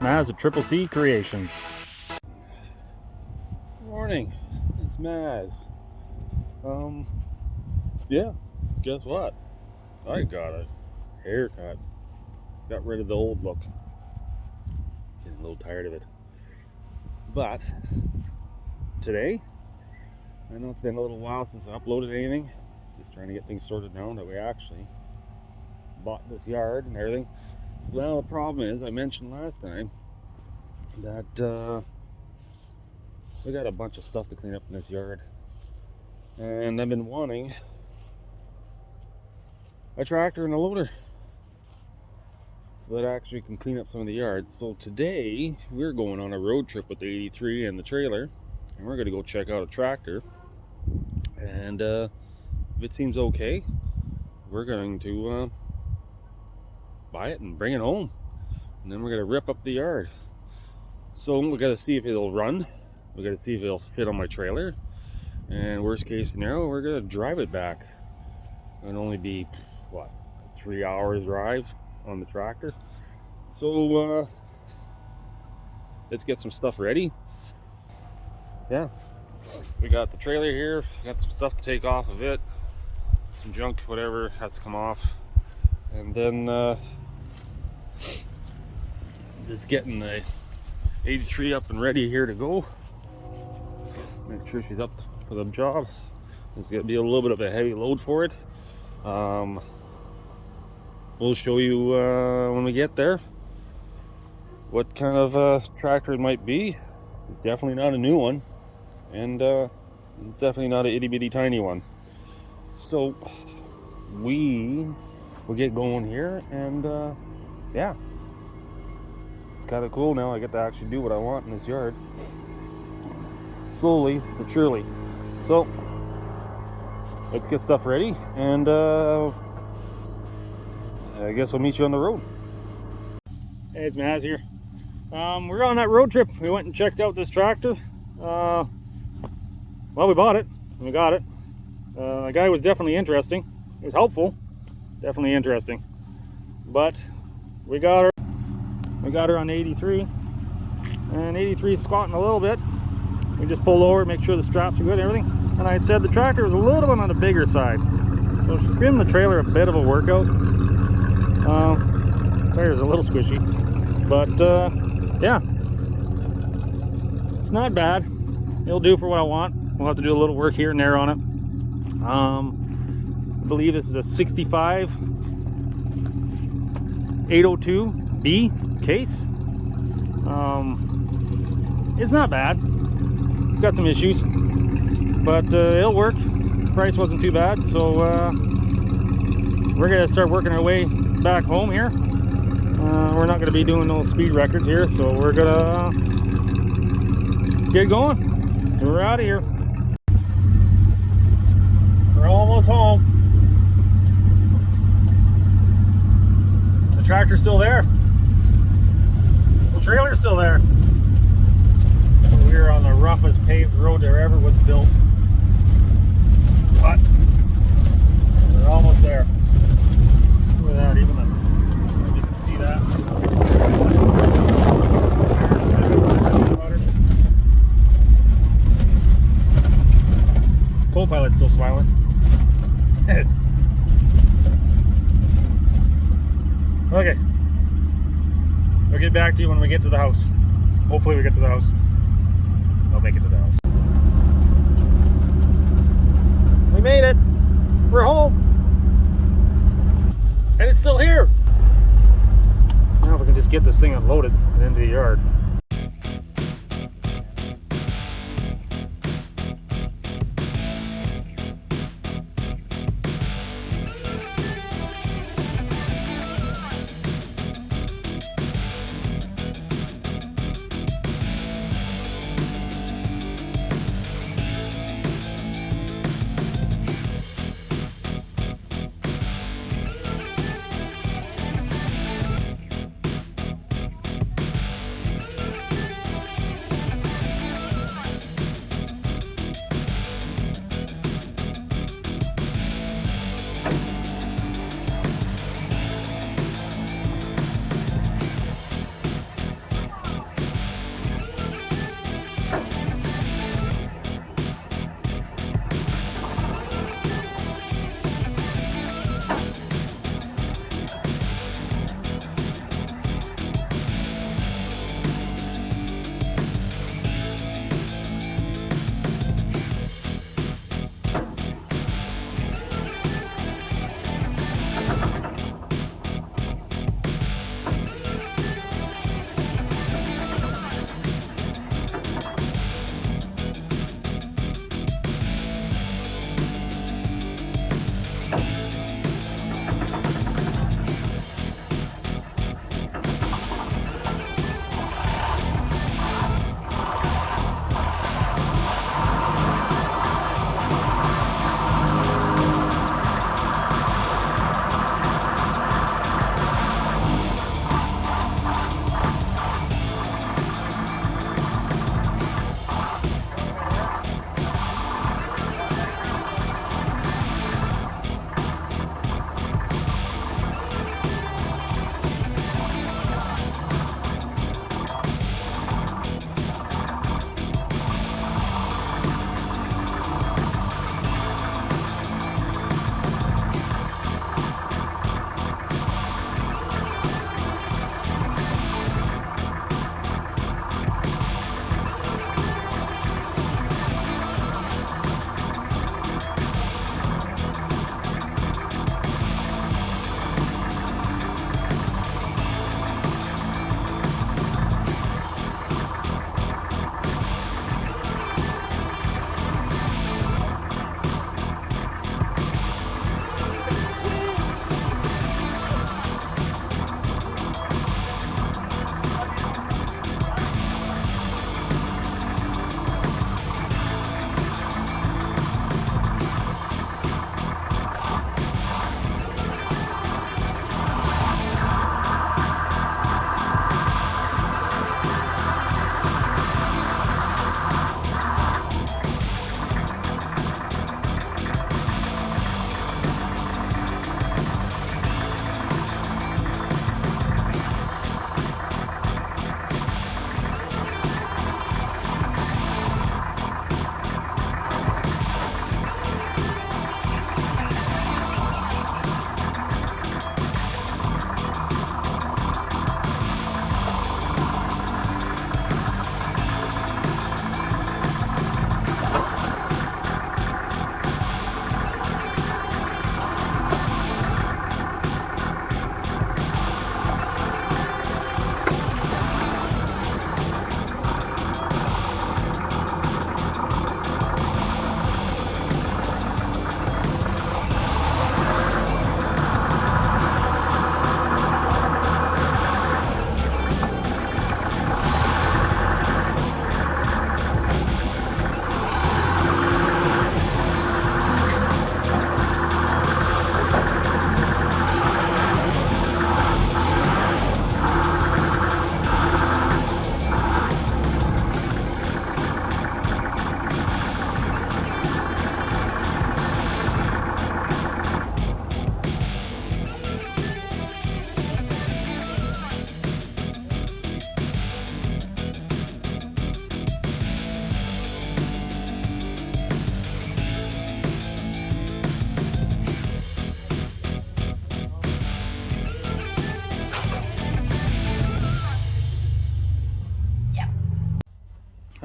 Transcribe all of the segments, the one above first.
Maz at Triple C Creations. Morning, it's Maz. Yeah, guess what? I got a haircut. Got rid of the old look. Getting a little tired of it. But today, I know it's been a little while since I uploaded anything. Just trying to get things sorted now that we actually bought this yard and everything. So now the problem is, I mentioned last time that we got a bunch of stuff to clean up in this yard. And I've been wanting a tractor and a loader so that I actually can clean up some of the yard. So today we're going on a road trip with the 83 and the trailer, and we're going to go check out a tractor, and if it seems okay, we're going to buy it and bring it home, and then we're going to rip up the yard. So we got to see if it'll run, we got to see if it'll fit on my trailer, and worst case scenario, we're going to drive it back. It'll only be what, 3 hours drive on the tractor. So let's get some stuff ready. Yeah, we got the trailer here, got some stuff to take off of it, some junk, whatever has to come off, and then just getting the 83 up and ready here to go. Make sure she's up for the job. It's gonna be a little bit of a heavy load for it. We'll show you when we get there what kind of tractor it might be. It's definitely not a new one, and definitely not an itty-bitty tiny one. So we will get going here, and yeah, it's kind of cool now. I get to actually do what I want in this yard, slowly but surely. So let's get stuff ready, and I guess I'll meet you on the road. Hey, it's Maz here. We're on that road trip. We went and checked out this tractor. Well, we bought it. We got it. The guy was definitely interesting. It was helpful. Definitely interesting. But we got her. We got her on 83. And 83 is squatting a little bit. We just pulled over, make sure the straps are good and everything. And I had said the tractor was a little bit on the bigger side. So she's giving the trailer a bit of a workout. Tire's a little squishy, but yeah, it's not bad. It'll do for what I want. We'll have to do a little work here and there on it. I believe this is a 65 802B case. It's not bad. It's got some issues, but it'll work. Price wasn't too bad, so we're gonna start working our way back home here. We're not gonna be doing no speed records here, so we're gonna get going. So we're out of here. We're almost home. The tractor's still there. The trailer's still there. We're on the roughest paved road there ever was built. But we're almost there. Look at that, even you can see that. Co-pilot's still smiling. Okay. We'll get back to you when we get to the house. Hopefully we get to the house. I'll make it to the house. We made it. We're home. And it's still here. Now if we can just get this thing unloaded and into the yard.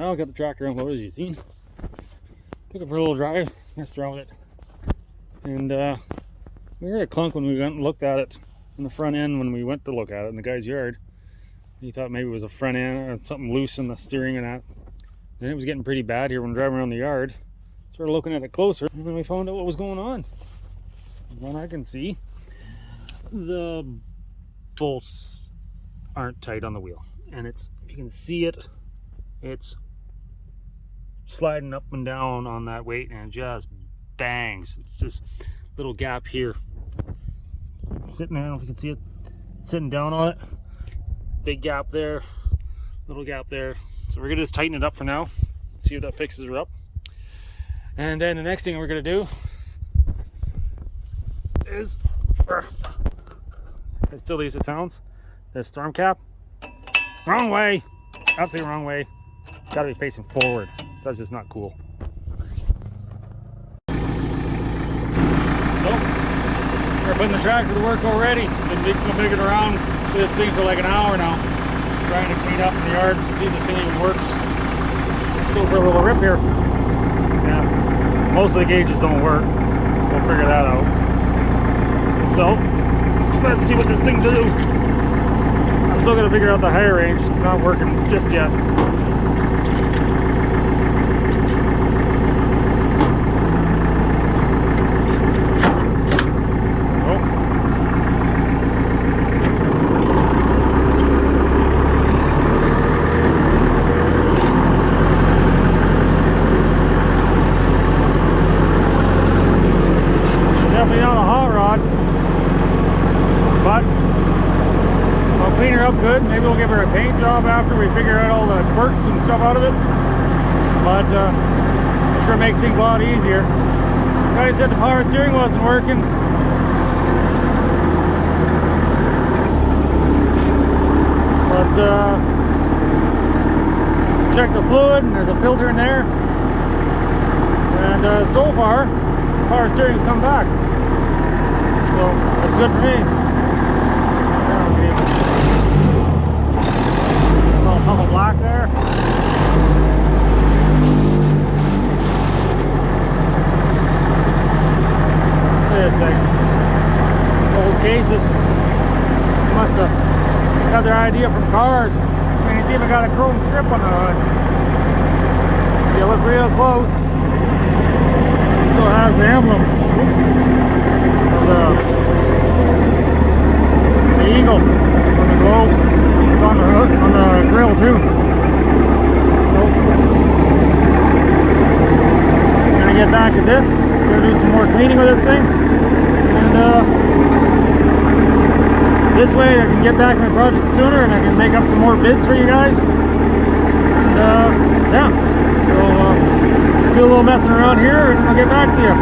Well, got the tractor unloaded, as you've seen. Took it for a little drive, messed around with it. And we heard a clunk when we went and looked at it in the front end when we went to look at it in the guy's yard. He thought maybe it was a front end or something loose in the steering and that. And it was getting pretty bad here when driving around the yard. Started looking at it closer, and then we found out what was going on. From what I can see, the bolts aren't tight on the wheel. And it's, you can see it, it's sliding up and down on that weight, and it just bangs. It's just a little gap here. It's sitting there, I don't know if you can see it, sitting down on it. Big gap there, little gap there. So we're gonna just tighten it up for now, see if that fixes her up. And then the next thing we're gonna do is, as silly as it sounds, the storm cap. Wrong way, absolutely wrong way. Gotta be facing forward. That's just not cool. So, we're putting the tractor to work already. Been moving around this thing for like an hour now, trying to clean up in the yard and see if this thing even works. Let's go for a little rip here. Yeah, most of the gauges don't work. We'll figure that out. So, let's see what this thing do. I'm still gonna figure out the higher range. It's not working just yet. Definitely not a hot rod, but I'll clean her up good. Maybe we'll give her a paint job after we figure out all the quirks and stuff out of it. But it sure makes things a lot easier. Guy said the power steering wasn't working. But check the fluid, and there's a filter in there. And so far, power steering's come back. So that's good for me. A little puff of black there. Look at this thing. Old cases. Must have got their idea from cars. I mean, it's even got a chrome strip on the hood. If you look real close, it still has the emblem of the eagle on the globe. It's on the hood, on the grill too. So, I'm gonna get back to this. Gonna do some more cleaning with this thing, and this way I can get back to my project sooner, and I can make up some more bids for you guys. And yeah, so do a little messing around here, and I'll get back to you.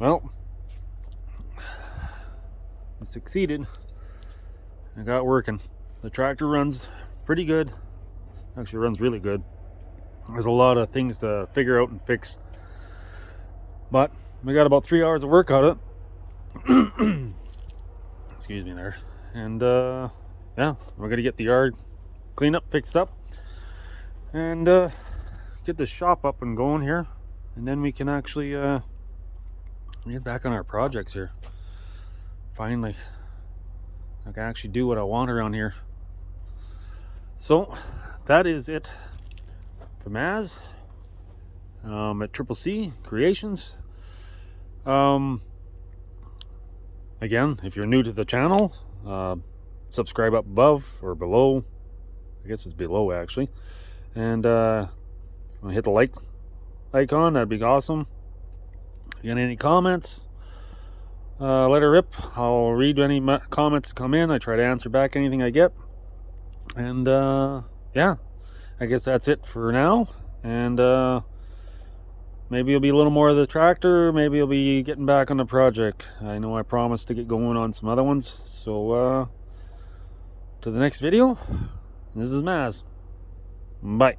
Well, I succeeded. I got working. The tractor runs pretty good. Actually runs really good. There's a lot of things to figure out and fix, but we got about 3 hours of work out of it. Excuse me there. And yeah, we're gonna get the yard cleaned up, fixed up, and get the shop up and going here, and then we can actually get back on our projects here. Finally, I can actually do what I want around here. So that is it from Az at Triple C Creations. Again, if you're new to the channel, subscribe up above or below. I guess it's below actually. And hit the like icon, that'd be awesome. If you got any comments, let her rip. I'll read any comments that come in. I try to answer back anything I get. And yeah, I guess that's it for now. And maybe it'll be a little more of the tractor. Maybe it'll be getting back on the project. I know I promised to get going on some other ones. So to the next video, this is Maz. Bye.